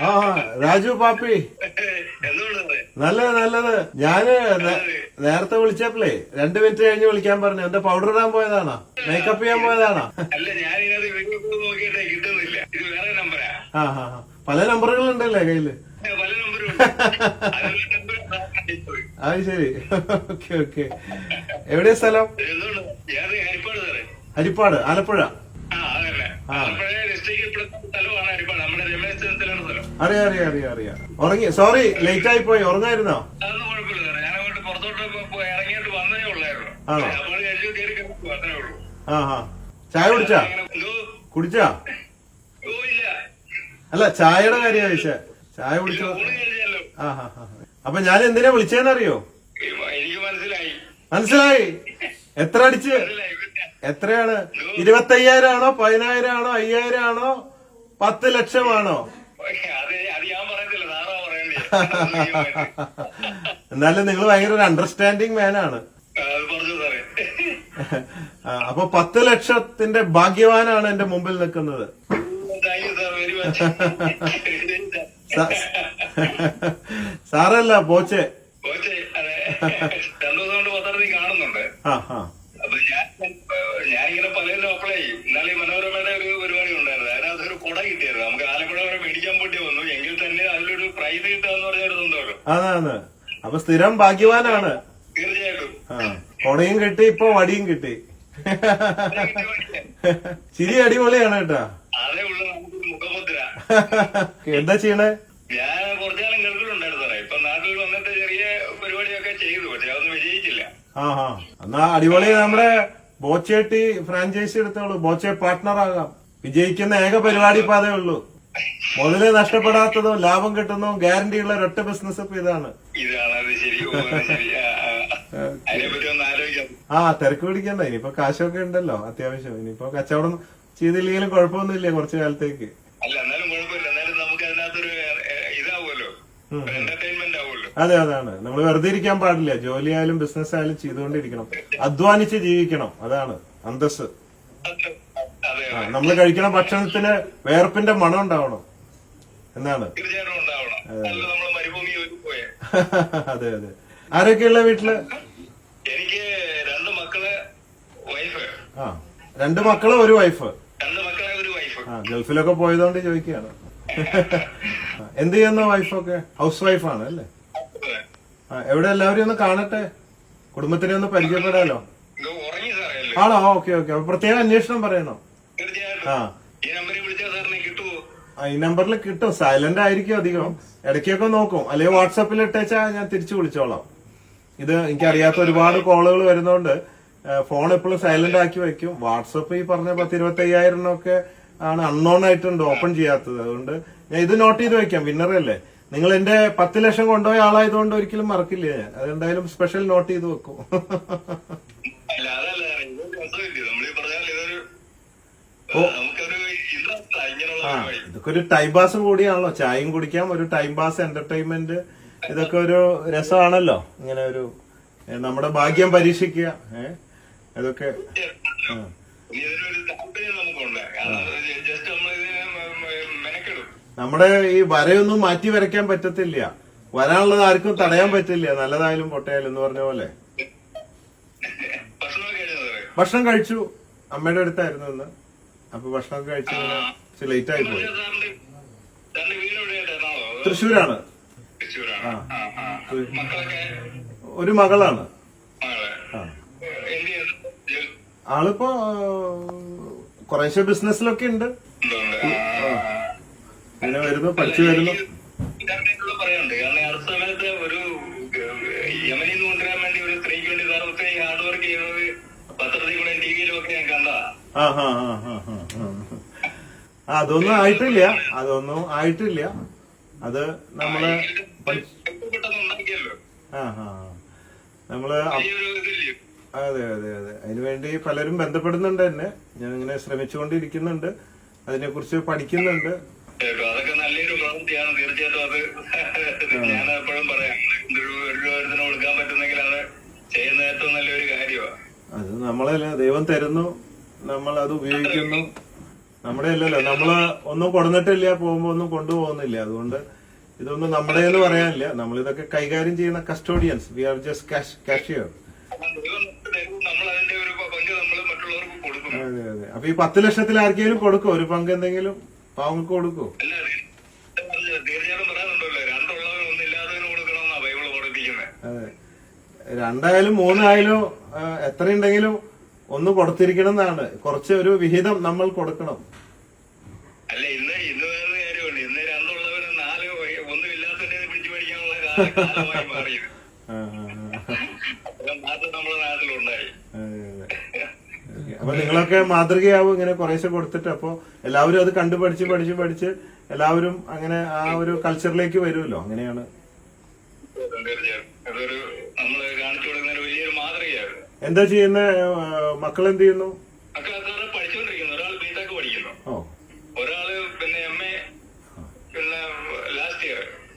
ആ രാജു പാപ്പി, നല്ലത് നല്ലത്. ഞാന് നേരത്തെ വിളിച്ചപ്പോഴേ 2 മിനിറ്റ് കഴിഞ്ഞ് വിളിക്കാൻ പറഞ്ഞു. എന്റെ പൗഡർ ഇടാൻ പോയതാണോ, മേക്കപ്പ് ചെയ്യാൻ പോയതാണോ? ആ ഹാ, പല നമ്പറുകൾ ഉണ്ടല്ലേ കയ്യില്? അത് ശരി. Okay okay. എവിടെയാ സ്ഥലം? ഹരിപ്പാട്, ആലപ്പുഴ. അറിയാം അറിയാം അറിയാം അറിയാം. ഉറങ്ങി? സോറി, ലേറ്റ് ആയി പോയി. ഉറങ്ങായിരുന്നോ? ആണോ? ആ ഹാ. ചായ കുടിച്ചാ? അല്ല, ചായയുടെ കാര്യ ചോദിച്ചേ. ചായ കുടിച്ചോ? ആ ഹാ ഹാ. അപ്പൊ ഞാൻ എന്തിനാ വിളിച്ചതെന്നറിയോ? മനസ്സിലായി. എത്ര അടിച്ച്? എത്രയാണ്? 25,000 ആണോ, 10,000 ആണോ, 5,000 ആണോ, 10 ലക്ഷമാണോ? എന്നാലും നിങ്ങൾ ഭയങ്കര ഒരു അണ്ടർസ്റ്റാൻഡിങ് മാനാണ്. അപ്പൊ 10 ലക്ഷത്തിന്റെ ഭാഗ്യവാനാണ് എന്റെ മുമ്പിൽ നിൽക്കുന്നത്. സാറല്ല, ബോച്ചെ. ഞാനിങ്ങനെ പലരും അപ്ലൈ ചെയ്യും. ഇന്നലെ മനോരമയുടെ ഒരു പരിപാടി ഉണ്ടായിരുന്നു. അതിനകത്തൊരു കുട കിട്ടിയായിരുന്നു. നമുക്ക് ആലപ്പുഴ വരെ മേടിക്കാൻ വേണ്ടി വന്നു. എങ്കിൽ തന്നെ അതിലൊരു പ്രൈസ് കിട്ടാന്ന് പറഞ്ഞിരുന്നുണ്ടല്ലോ. അതാണ്. അപ്പൊ സ്ഥിരം ഭാഗ്യവാനാണ്. തീർച്ചയായിട്ടും. കൊടയും കിട്ടി, ഇപ്പൊ വടിയും കിട്ടി. ചിരി അടിപൊളിയാണ് കേട്ടാ. അതേ ഉള്ളു നമുക്കൊരു മുഖമുദ്ര. എന്താ ചെയ്യണേ? ഞാൻ കുറച്ചാലും ഗൾഫിലുണ്ടായിരുന്നു സാറേ. ഇപ്പൊ നാട്ടിൽ വന്നിട്ട് ചെറിയ പരിപാടിയൊക്കെ ചെയ്തു. പക്ഷെ അതൊന്നും വിജയിച്ചില്ല. ആ ഹാ. എന്നാ അടിപൊളി. നമ്മുടെ ബോച്ചേട്ടി ഫ്രാഞ്ചൈസി എടുത്തോളൂ. ബോച്ചെ പാർട്ട്ണർ ആകാം. വിജയിക്കുന്ന ഏക പരിപാടി ഇപ്പൊ അതേ ഉള്ളൂ. മുതല് നഷ്ടപ്പെടാത്തതും ലാഭം കിട്ടുന്നതും ഗ്യാരണ്ടി ഉള്ള ഒരൊറ്റ ബിസിനസ് ഇപ്പൊ ഇതാണ്. ആ, തിരക്ക് പിടിക്കണ്ട. ഇനിയിപ്പോ കാശൊക്കെ ഉണ്ടല്ലോ അത്യാവശ്യം. ഇനിയിപ്പോ കച്ചവടം ചെയ്തില്ലെങ്കിലും കുഴപ്പമൊന്നുമില്ല കുറച്ചു കാലത്തേക്ക്. അല്ല, എന്നാലും കുഴപ്പമില്ല. എന്നാലും നമുക്ക് അതിനകത്തൊരു ഇതാവുമല്ലോ, എന്റർടൈൻമെന്റ് ആവുമല്ലോ. അതെ, അതാണ്. നമ്മൾ വെറുതെ ഇരിക്കാൻ പാടില്ല. ജോലി ആയാലും ബിസിനസ് ആയാലും ചെയ്തുകൊണ്ടിരിക്കണം. അധ്വാനിച്ച് ജീവിക്കണം. അതാണ് അന്തസ്. നമ്മൾ കഴിക്കണ ഭക്ഷണത്തിന് വേർപ്പിന്റെ മണം ഉണ്ടാവണം എന്നാണ്. അതെ അതെ. ആരൊക്കെയുള്ള വീട്ടില്? എനിക്ക് 2 മക്കള്, വൈഫ്. ആ, 2 മക്കള്, ഒരു വൈഫ്. 2 മക്കളെ, ഒരു വൈഫ്. ആ, ഗൾഫിലൊക്കെ പോയതുകൊണ്ട് ചോദിക്കുകയാണ്. എന്ത് ചെയ്യുന്ന വൈഫൊക്കെ? ഹൗസ് വൈഫാണ് അല്ലേ? എവിടെ? എല്ലാവരും ഒന്ന് കാണട്ടെ, കുടുംബത്തിനെ ഒന്ന് പരിചയപ്പെടാലോ. ആണോ? Okay okay. അപ്പൊ പ്രത്യേക അന്വേഷണം പറയണോ? ആ, ഈ നമ്പറിൽ കിട്ടും. സൈലന്റ് ആയിരിക്കും അധികം. ഇടയ്ക്കൊക്കെ നോക്കും. അല്ലെങ്കിൽ വാട്സാപ്പിൽ ഇട്ടേച്ചാ ഞാൻ തിരിച്ചു വിളിച്ചോളാം. ഇത് എനിക്കറിയാത്ത ഒരുപാട് കോളുകൾ വരുന്നോണ്ട് ഫോൺ എപ്പോഴും സൈലന്റ് ആക്കി വെക്കും. വാട്സപ്പ് ഈ പറഞ്ഞ 10-25,000 ഒക്കെ ആണ് അൺനോൺ ആയിട്ടുണ്ട്, ഓപ്പൺ ചെയ്യാത്തത്. അതുകൊണ്ട് ഞാൻ ഇത് നോട്ട് ചെയ്ത് വെക്കാം. വിന്നറല്ലേ നിങ്ങൾ? എന്റെ 10 ലക്ഷം കൊണ്ടുപോയ ആളായതുകൊണ്ട് ഒരിക്കലും മറക്കില്ല ഞാൻ. അതെന്തായാലും സ്പെഷ്യൽ നോട്ട് ചെയ്ത് വെക്കും. ഇതൊക്കെ ഒരു ടൈം പാസ് കൂടിയാണല്ലോ. ചായയും കുടിക്കാം, ഒരു ടൈം പാസ്, എന്റർടൈൻമെന്റ്. ഇതൊക്കെ ഒരു രസമാണല്ലോ. ഇങ്ങനെ ഒരു നമ്മുടെ ഭാഗ്യം പരീക്ഷിക്കുക. ഇതൊക്കെ നമ്മുടെ ഈ വരയൊന്നും മാറ്റി വരയ്ക്കാൻ പറ്റത്തില്ല. വരാനുള്ളത് ആർക്കും തടയാൻ പറ്റില്ല. നല്ലതായാലും പൊട്ടയാലും എന്ന് പറഞ്ഞ പോലെ. ഭക്ഷണം കഴിച്ചു. അമ്മയുടെ അടുത്തായിരുന്നു ഇന്ന്. അപ്പൊ ഭക്ഷണം കഴിച്ചു ലേറ്റ് ആയി പോയി. തൃശ്ശൂരാണ്. ഒരു മകളാണ്. ആളിപ്പോ കുറേശ്ശെ ബിസിനസ്സിലൊക്കെ ഉണ്ട്. അങ്ങനെ വരുന്നു, പഠിച്ചു വരുന്നു. ഒരു യമനിൽ നിന്ന് കൊണ്ടുവരാൻ വേണ്ടി ഒരു സ്ത്രീക്ക് വേണ്ടി സാർ ഒത്തിരി ഹാർഡ് വർക്ക് ചെയ്യുന്നത് പത്രത്തിൽ കൂടെ ടിവിയിലും ഒക്കെ ഞാൻ കണ്ടതാ. അതൊന്നും ആയിട്ടില്ല. അത് നമ്മള് നമ്മള് അതെ അതെ അതെ. അതിനുവേണ്ടി പലരും ബന്ധപ്പെടുന്നുണ്ട് എന്നെ. ഞാൻ ഇങ്ങനെ ശ്രമിച്ചുകൊണ്ടിരിക്കുന്നുണ്ട്. അതിനെ കുറിച്ച് പഠിക്കുന്നുണ്ട്. അതൊക്കെ നല്ലൊരു പ്രവൃത്തിയാണ്. തീർച്ചയായിട്ടും അത് ഞാൻ എപ്പോഴും പറയാം, ഒരു കൊടുക്കാൻ പറ്റുന്നെങ്കിൽ അത് ചെയ്യുന്ന ഏറ്റവും നല്ലൊരു കാര്യമാണ്. അത് നമ്മളെ ദൈവം തരുന്നു, നമ്മൾ അത് ഉപയോഗിക്കുന്നു. നമ്മുടെ അല്ലല്ലോ, നമ്മള് ഒന്നും കൊടുന്നിട്ടില്ല, പോകുമ്പോ ഒന്നും കൊണ്ടുപോകുന്നില്ല. അതുകൊണ്ട് ഇതൊന്നും നമ്മുടെ എന്ന് പറയാനില്ല. നമ്മളിതൊക്കെ കൈകാര്യം ചെയ്യുന്ന custodians. We are just cashier. നമ്മൾ അതിന്റെ ഒരു പങ്ക് നമ്മൾ മറ്റുള്ളവർക്ക് കൊടുക്കും. അതെ അതെ. അപ്പൊ ഈ 10 ലക്ഷത്തിൽ ആർക്കെങ്കിലും കൊടുക്കോ? ഒരു പങ്ക് എന്തെങ്കിലും പാവങ്ങൾക്ക് കൊടുക്കോ? അല്ല, തീർച്ചയായിട്ടും പറയാനുണ്ടല്ലോ, രണ്ടുള്ളവൻ ഒന്നില്ലാത്തവന് കൊടുക്കണമെന്നാ ബൈബിള് പഠിപ്പിക്കുന്നത്. അതെ, 2 ആയാലും 3 ആയാലും എത്രയുണ്ടെങ്കിലും ഒന്ന് കൊടുത്തിരിക്കണം എന്നാണ്. കുറച്ച് ഒരു വിഹിതം നമ്മൾ കൊടുക്കണം. അല്ല, ഇന്ന് വേറെ കാര്യമുണ്ട്. ഇന്ന് രണ്ടുള്ളവന് 4 ഒന്നുമില്ലാത്തതിനെ പിടിച്ചു മേടിക്കാനുള്ള കാലമായി മാറിയത്. മാറ്റം നമ്മുടെ നാട്ടിലുണ്ടായി. അപ്പൊ നിങ്ങളൊക്കെ മാതൃകയാവും ഇങ്ങനെ കുറേശ്ശെ കൊടുത്തിട്ട്. അപ്പൊ എല്ലാവരും അത് കണ്ടു പഠിച്ച് എല്ലാവരും അങ്ങനെ ആ ഒരു കൾച്ചറിലേക്ക് വരുമല്ലോ. അങ്ങനെയാണ്. തീർച്ചയായും അതൊരു നമ്മള് കാണിച്ചു കൊടുക്കുന്ന വലിയൊരു മാതൃകയാണ്. എന്താ ചെയ്യുന്ന മക്കൾ? എന്ത് ചെയ്യുന്നു? പഠിച്ചുകൊണ്ടിരിക്കുന്നു. ഒരാൾ ബിടെക് പഠിക്കുന്നു, ഓ, ഒരാള് പിന്നെ MA, പിന്നെ ലാസ്റ്റ് ഇയർ.